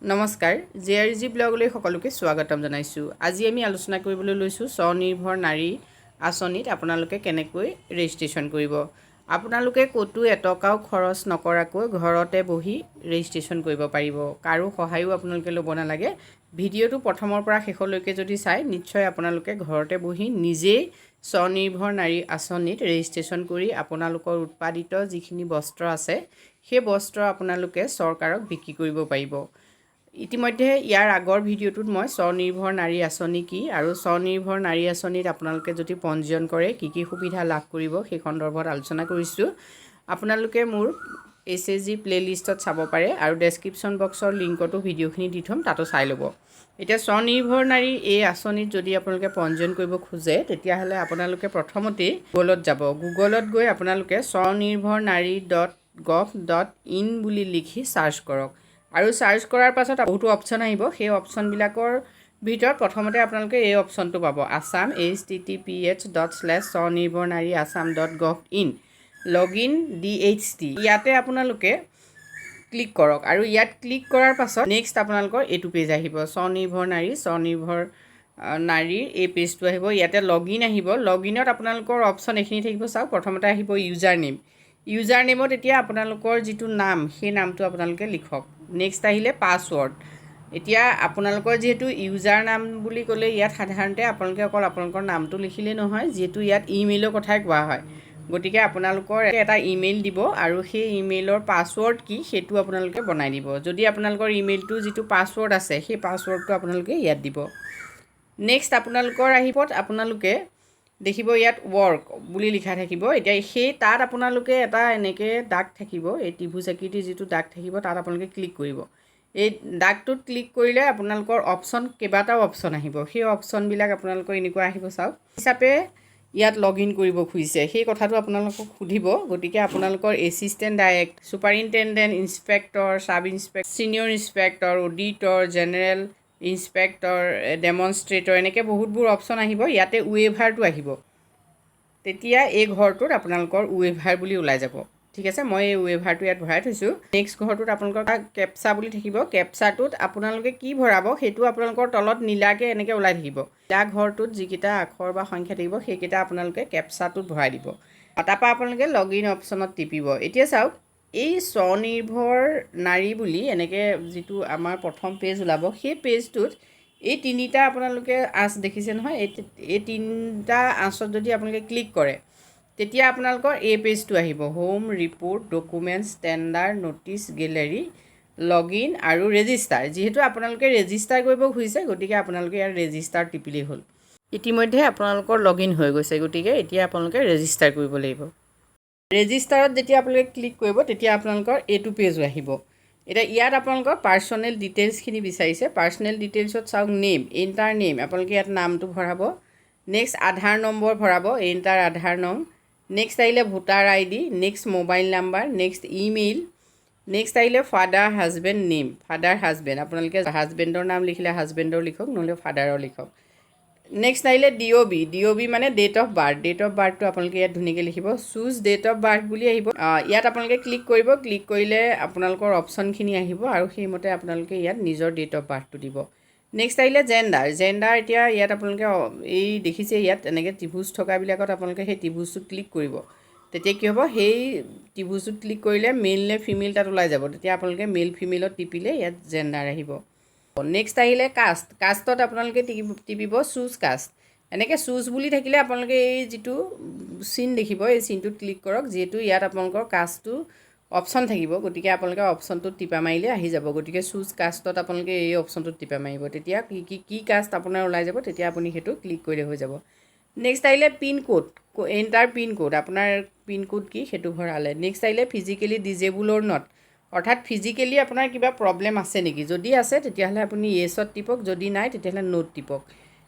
নমস্কাৰ জেআৰজি ব্লগলৈ সকলোকে স্বাগতম জনাইছোঁ। আজি আমি আলোচনা কৰিবলৈ লৈছোঁ স্বনিৰ্ভৰ নাৰী আঁচনিত আপোনালোকে কেনেকৈ ৰেজিষ্ট্ৰেশ্যন কৰিব। আপোনালোকে ক'তো এটকাও খৰচ নকৰাকৈ ঘৰতে বহি ৰেজিষ্ট্ৰেশ্যন কৰিব পাৰিব। কাৰো সহায়ো আপোনালোকে ল'ব নালাগে। ভিডিঅ'টো প্ৰথমৰ পৰা শেষলৈকে যদি চাই নিশ্চয় আপোনালোকে ঘৰতে বহি নিজেই স্বনিৰ্ভৰ নাৰী আঁচনিত ৰেজিষ্ট্ৰেশ্যন কৰি আপোনালোকৰ উৎপাদিত যিখিনি বস্ত্ৰ আছে সেই বস্ত্ৰ আপোনালোকে চৰকাৰক বিক্ৰী কৰিব পাৰিব। ইতিমধ্যে ইয়াৰ আগৰ ভিডিঅ'টোত মই স্বনিৰ্ভৰ নাৰী আঁচনি কি আৰু স্বনিৰ্ভৰ নাৰী আঁচনিত আপোনালোকে যদি পঞ্জীয়ন কৰে কি সুবিধা লাভ কৰিব সেই সন্দৰ্ভত আলোচনা কৰিছোঁ। আপোনালোকে মোৰ SSG প্লে'লিষ্টত চাব পাৰে আৰু ডেছক্ৰিপশ্যন বক্সৰ লিংকতো ভিডিঅ'খিনি দি থ'ম, তাতো চাই ল'ব। এতিয়া স্বনিৰ্ভৰ নাৰী এই আঁচনিত যদি আপোনালোকে পঞ্জীয়ন কৰিব খোজে তেতিয়াহ'লে আপোনালোকে প্ৰথমতেই গুগলত যাব। গুগলত গৈ আপোনালোকে swanirbhar.gov.in বুলি লিখি চাৰ্চ কৰক আৰু চাৰ্চ কৰাৰ পাছত বহুতো অপশ্যন আহিব। সেই অপশ্যনবিলাকৰ ভিতৰত প্ৰথমতে আপোনালোকে এই অপশ্যনটো পাব, আছাম https://swanirbharnaryassam.gov.in লগইন DHT। ইয়াতে আপোনালোকে ক্লিক কৰক আৰু ইয়াত ক্লিক কৰাৰ পাছত নেক্সট আপোনালোকৰ এইটো পেজ আহিব, স্বনিৰ্ভৰ নাৰীৰ এই পেজটো আহিব। ইয়াতে লগইন আহিব। লগইনত আপোনালোকৰ অপশ্যন এইখিনি থাকিব। চাওক, প্ৰথমতে আহিব ইউজাৰ নেম। ইউজাৰ নেমত এতিয়া আপোনালোকৰ যিটো নাম সেই নামটো আপোনালোকে লিখক। নেক্সট আহিলে পাছৱৰ্ড। এতিয়া আপোনালোকৰ যিহেতু ইউজাৰ নাম বুলি ক'লে ইয়াত সাধাৰণতে আপোনালোকে অকল আপোনালোকৰ নামটো লিখিলেই নহয়, যিহেতু ইয়াত ইমেইলৰ কথাই কোৱা হয়, গতিকে আপোনালোকৰ এটা ইমেইল দিব আৰু সেই ইমেইলৰ পাছৱৰ্ড কি সেইটো আপোনালোকে বনাই দিব। যদি আপোনালোকৰ ইমেইলটো যিটো পাছৱৰ্ড আছে সেই পাছৱৰ্ডটো আপোনালোকে ইয়াত দিব। নেক্সট আপোনালোকৰ আহিব, আপোনালোকে দেখিব ইয়াত ৱৰ্ক বুলি লিখা থাকিব। এতিয়া সেই তাত আপোনালোকে এটা এনেকৈ দাগ থাকিব, এই ত্ৰিভুজ আকৃতিৰ যিটো দাগ থাকিব তাত আপোনালোকে ক্লিক কৰিব। এই দাগটোত ক্লিক কৰিলে আপোনালোকৰ অপশ্যন কেইবাটাও অপশ্যন আহিব। সেই অপশ্যনবিলাক আপোনালোকৰ এনেকুৱা আহিব। চাওক, হিচাপে ইয়াত লগইন কৰিব খুজিছে সেই কথাটো আপোনালোকক সুধিব। গতিকে আপোনালোকৰ assistant direct, superintendent, inspector, sub inspector, senior inspector, auditor, general inspector, demonstrator, এনেকৈ বহুতবোৰ অপশ্যন আহিব। ইয়াতে ৱেভাৰটো আহিব। তেতিয়া এই ঘৰটোত আপোনালোকৰ ৱেভাৰ বুলি ওলাই যাব। ঠিক আছে, মই এই ৱেভাৰটো ইয়াত ভৰাই থৈছোঁ। নেক্সট ঘৰটোত আপোনালোকৰ কেপচা বুলি থাকিব। কেপচাটোত আপোনালোকে কি ভৰাব সেইটো আপোনালোকৰ তলত নীলাকৈ এনেকৈ ওলাই থাকিব। নীলা ঘৰটোত যিকেইটা আখৰ বা সংখ্যা থাকিব সেইকেইটা আপোনালোকে কেপচাটোত ভৰাই দিব। তাৰপৰা আপোনালোকে লগইন অপশ্যনত টিপিব। এতিয়া চাওক, এই স্বনিৰ্ভৰ নাৰী বুলি এনেকৈ যিটো আমাৰ প্ৰথম পেজ ওলাব সেই পেজটোত এই তিনিটা আপোনালোকে আঁচ দেখিছে নহয়, এই তিনিটা আঁচত যদি আপোনালোকে ক্লিক কৰে তেতিয়া আপোনালোকৰ এই পেজটো আহিব, home, report, documents, standard, notice, gallery, login আৰু ৰেজিষ্টাৰ। যিহেতু আপোনালোকে ৰেজিষ্টাৰ কৰিব খুজিছে গতিকে আপোনালোকে ইয়াত ৰেজিষ্টাৰ টিপিলেই হ'ল। ইতিমধ্যে আপোনালোকৰ লগইন হৈ গৈছে, গতিকে এতিয়া আপোনালোকে ৰেজিষ্টাৰ কৰিব লাগিব। ৰেজিষ্টাৰত যেতিয়া আপোনালোকে ক্লিক কৰিব তেতিয়া আপোনালোকৰ এইটো পেজো আহিব। এতিয়া ইয়াত আপোনালোকৰ পাৰ্চনেল ডিটেইলছখিনি বিচাৰিছে। পাৰ্চনেল ডিটেইলছত চাওক, নেম, এণ্টাৰ নেম, আপোনালোকে ইয়াত নামটো ভৰাব। নেক্সট আধাৰ নম্বৰ ভৰাব, এণ্টাৰ আধাৰ নং। নেক্সট আহিলে voter ID, next mobile number, next email, next আহিলে father husband name, father husband, আপোনালোকে হাজবেণ্ডৰ নাম লিখিলে হাজবেণ্ডৰ লিখক, নহ'লে ফাদাৰৰ লিখক। নেক্সট আহিলে DOB মানে date of birth. Date of বাৰ্থটো আপোনালোকে ইয়াত ধুনীয়াকৈ লিখিব। চুজ ডেট অফ বাৰ্থ বুলি আহিব। ইয়াত আপোনালোকে ক্লিক কৰিব। ক্লিক কৰিলে আপোনালোকৰ অপশ্যনখিনি আহিব আৰু সেইমতে আপোনালোকে ইয়াত নিজৰ ডেট অফ বাৰ্থটো দিব। নেক্সট আহিলে জেণ্ডাৰ। এতিয়া ইয়াত আপোনালোকে এই দেখিছে ইয়াত এনেকৈ ত্ৰিভুজ থকাবিলাকত আপোনালোকে সেই ত্ৰিভুজটোত ক্লিক কৰিব। তেতিয়া কি হ'ব, সেই ত্ৰিভুজটোত ক্লিক কৰিলে মেল নে ফিমেল তাত ওলাই যাব। তেতিয়া আপোনালোকে মেল ফিমেলত টিপিলে ইয়াত জেণ্ডাৰ আহিব। নেক্সট আহিলে কাষ্টত আপোনালোকে টিপিব চুজ কাষ্ট। এনেকৈ চুজ বুলি থাকিলে আপোনালোকে এই যিটো চিন দেখিব এই চিনটোত ক্লিক কৰক। যিহেতু ইয়াত আপোনালোকৰ কাষ্টটো অপশ্যন থাকিব গতিকে আপোনালোকে অপশ্যনটোত টিপা মাৰিলে আহি যাব। গতিকে চুজ কাষ্টত আপোনালোকে এই অপশ্যনটোত টিপা মাৰিব, তেতিয়া কি কাষ্ট আপোনাৰ ওলাই যাব, তেতিয়া আপুনি সেইটো ক্লিক কৰিলে হৈ যাব। নেক্সট আহিলে পিনক'ড, এণ্টাৰ পিনক'ড, আপোনাৰ পিনক'ড কি সেইটো ভৰালে। নেক্সট আহিলে ফিজিকেলি ডিজেবল অৰ নট, অৰ্থাৎ ফিজিকেলি আপোনাৰ কিবা প্ৰব্লেম আছে নেকি, যদি আছে তেতিয়াহ'লে আপুনি য়েছত টিপক, যদি নাই তেতিয়াহ'লে নোত টিপক।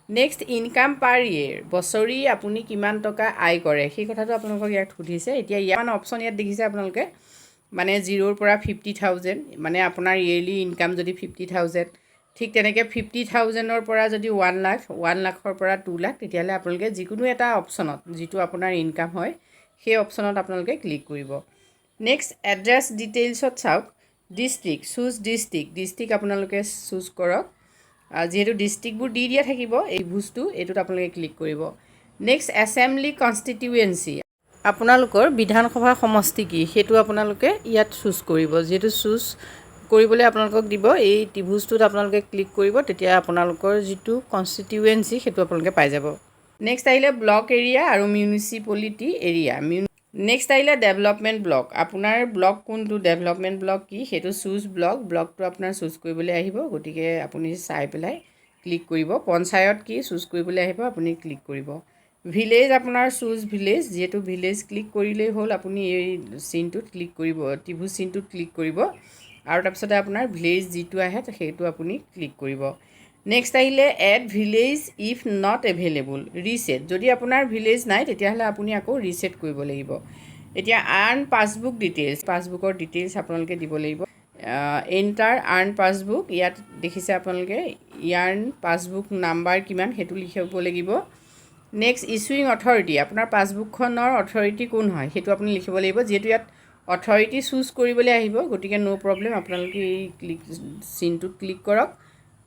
নেক্সট ইনকাম পাৰ ইয়েৰ, বছৰি আপুনি কিমান টকা আয় কৰে সেই কথাটো আপোনালোকক ইয়াত সুধিছে। এতিয়া ইয়াত অপশ্যন ইয়াত দেখিছে আপোনালোকে, মানে 0ৰ পৰা 50,000, মানে আপোনাৰ ইয়েৰলি ইনকাম যদি 50,000, ঠিক তেনেকৈ 50,000ৰ পৰা যদি 1 লাখ, 1 লাখৰ পৰা 2 লাখ, তেতিয়াহ'লে আপোনালোকে যিকোনো এটা অপশ্যনত যিটো আপোনাৰ ইনকাম হয় সেই অপশ্যনত আপোনালোকে ক্লিক কৰিব। নেক্সট এড্ৰেছ ডিটেইলছত চাওক, ডিষ্ট্ৰিক্ট চুজ ডিষ্ট্ৰিক্ট আপোনালোকে চুজ কৰক। যিহেতু ডিষ্ট্ৰিক্টবোৰ দি দিয়া থাকিব এই ভুজটো, এইটোত আপোনালোকে ক্লিক কৰিব। নেক্সট এছেম্বলি কনষ্টিটিউৱেঞ্চি, আপোনালোকৰ বিধানসভা সমষ্টি কি সেইটো আপোনালোকে ইয়াত চুজ কৰিব। যিহেতু চুজ কৰিবলৈ আপোনালোকক দিব, এই ত্ৰিভুজটোত আপোনালোকে ক্লিক কৰিব, তেতিয়া আপোনালোকৰ যিটো কনষ্টিটিউৱেঞ্চি সেইটো আপোনালোকে পাই যাব। নেক্সট আহিলে ব্লক এৰিয়া আৰু মিউনিচিপেলিটি এৰিয়া। নেক্সট আহিলে ডেভেলপমেণ্ট ব্লক, আপোনাৰ ব্লক কোনটো, ডেভেলপমেণ্ট ব্লক কি সেইটো চুজ ব্লকটো আপোনাৰ চুজ কৰিবলৈ আহিব, গতিকে আপুনি চাই পেলাই ক্লিক কৰিব। পঞ্চায়ত কি চুজ কৰিবলৈ আহিব, আপুনি ক্লিক কৰিব। ভিলেজ আপোনাৰ চুজ ভিলেজ, যিহেতু ভিলেজ ক্লিক কৰিলেই হ'ল, আপুনি এই চিনটোত ক্লিক কৰিব, ত্ৰিভুজ চিনটোত ক্লিক কৰিব আৰু তাৰপিছতে আপোনাৰ ভিলেজ যিটো আহে সেইটো আপুনি ক্লিক কৰিব। নেক্সট আহিলে add village if not available, reset, যদি আপোনাৰ ভিলেজ নাই তেতিয়াহ'লে আপুনি আকৌ ৰিছেট কৰিব লাগিব। এতিয়া আৰ্ণ পাছবুক ডিটেইলছ, পাছবুকৰ ডিটেইলছ আপোনালোকে দিব লাগিব। এণ্টাৰ আৰ্ণ পাছবুক, ইয়াত দেখিছে আপোনালোকে ইয়াৰ্ণ পাছবুক নাম্বাৰ কিমান সেইটো লিখিব লাগিব। নেক্সট ইছুইং অথৰিটি, আপোনাৰ পাছবুকখনৰ অথৰিটি কোন হয় সেইটো আপুনি লিখিব লাগিব। যিহেতু ইয়াত অথৰিটি চুজ কৰিবলৈ আহিব, গতিকে ন' প্ৰব্লেম, আপোনালোকে এই চিনটোত ক্লিক কৰক।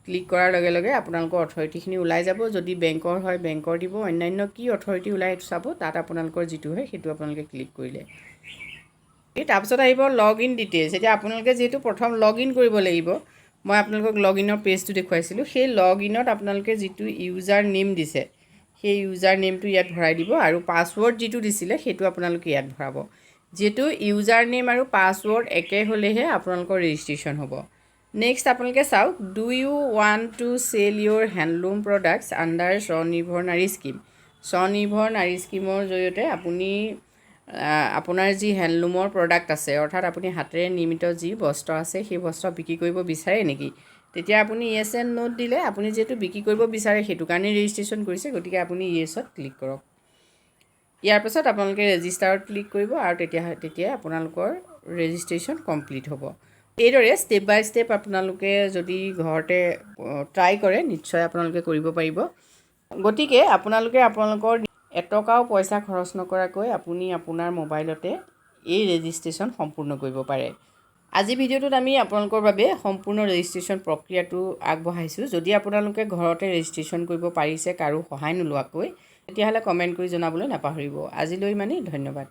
ক্লিক কৰাৰ লগে লগে আপোনালোকৰ অথৰিটিখিনি ওলাই যাব। যদি বেংকৰ হয় বেংকৰ দিব, অন্যান্য কি অথৰিটি ওলাই সেইটো চাব, তাত আপোনালোকৰ যিটো হয় সেইটো আপোনালোকে ক্লিক কৰিলে। তাৰপিছত আহিব লগ ইন ডিটেইলছ। এতিয়া আপোনালোকে যিহেতু প্ৰথম লগ ইন কৰিব লাগিব, মই আপোনালোকক লগ ইনৰ পেজটো দেখুৱাইছিলোঁ, সেই লগ ইনত আপোনালোকে যিটো ইউজাৰ নেম দিছে সেই ইউজাৰ নেমটো ইয়াত ভৰাই দিব আৰু পাছৱৰ্ড যিটো দিছিলে সেইটো আপোনালোকে ইয়াত ভৰাব। যিহেতু ইউজাৰ নেম আৰু পাছৱৰ্ড একে হ'লেহে আপোনালোকৰ ৰেজিষ্ট্ৰেশ্যন হ'ব। নেক্সট আপোনালোকে চাওক, do you want to sell your handloom products under Swanirbhar Nari scheme. স্বনিৰ্ভৰ নাৰী স্কিমৰ জৰিয়তে আপুনি আপোনাৰ যি হেণ্ডলুমৰ প্ৰডাক্ট আছে, অৰ্থাৎ আপুনি হাতেৰে নিৰ্মিত যি বস্ত্ৰ আছে সেই বস্ত্ৰ বিক্ৰী কৰিব বিচাৰে নেকি, তেতিয়া আপুনি য়েছ এণ্ড নোট দিলে, আপুনি যিহেতু বিক্ৰী কৰিব বিচাৰে সেইটো কাৰণে ৰেজিষ্ট্ৰেশ্যন কৰিছে, গতিকে আপুনি য়েছত ক্লিক কৰক। ইয়াৰ পাছত আপোনালোকে ৰেজিষ্টাৰত ক্লিক কৰিব আৰু তেতিয়া আপোনালোকৰ ৰেজিষ্ট্ৰেশ্যন কমপ্লিট হ'ব। এইদৰে ষ্টেপ বাই ষ্টেপ আপোনালোকে যদি ঘৰতে ট্ৰাই কৰে নিশ্চয় আপোনালোকে কৰিব পাৰিব। গতিকে আপোনালোকে আপোনালোকৰ এটকাও পইচা খৰচ নকৰাকৈ আপুনি আপোনাৰ মোবাইলতে এই ৰেজিষ্ট্ৰেশ্যন সম্পূৰ্ণ কৰিব পাৰে। আজি ভিডিঅ'টোত আমি আপোনালোকৰ বাবে সম্পূৰ্ণ ৰেজিষ্ট্ৰেশ্যন প্ৰক্ৰিয়াটো আগবঢ়াইছোঁ। যদি আপোনালোকে ঘৰতে ৰেজিষ্ট্ৰেশ্যন কৰিব পাৰিছে কাৰো সহায় নোলোৱাকৈ, তেতিয়াহ'লে কমেণ্ট কৰি জনাবলৈ নাপাহৰিব। আজিলৈ ইমানেই, ধন্যবাদ।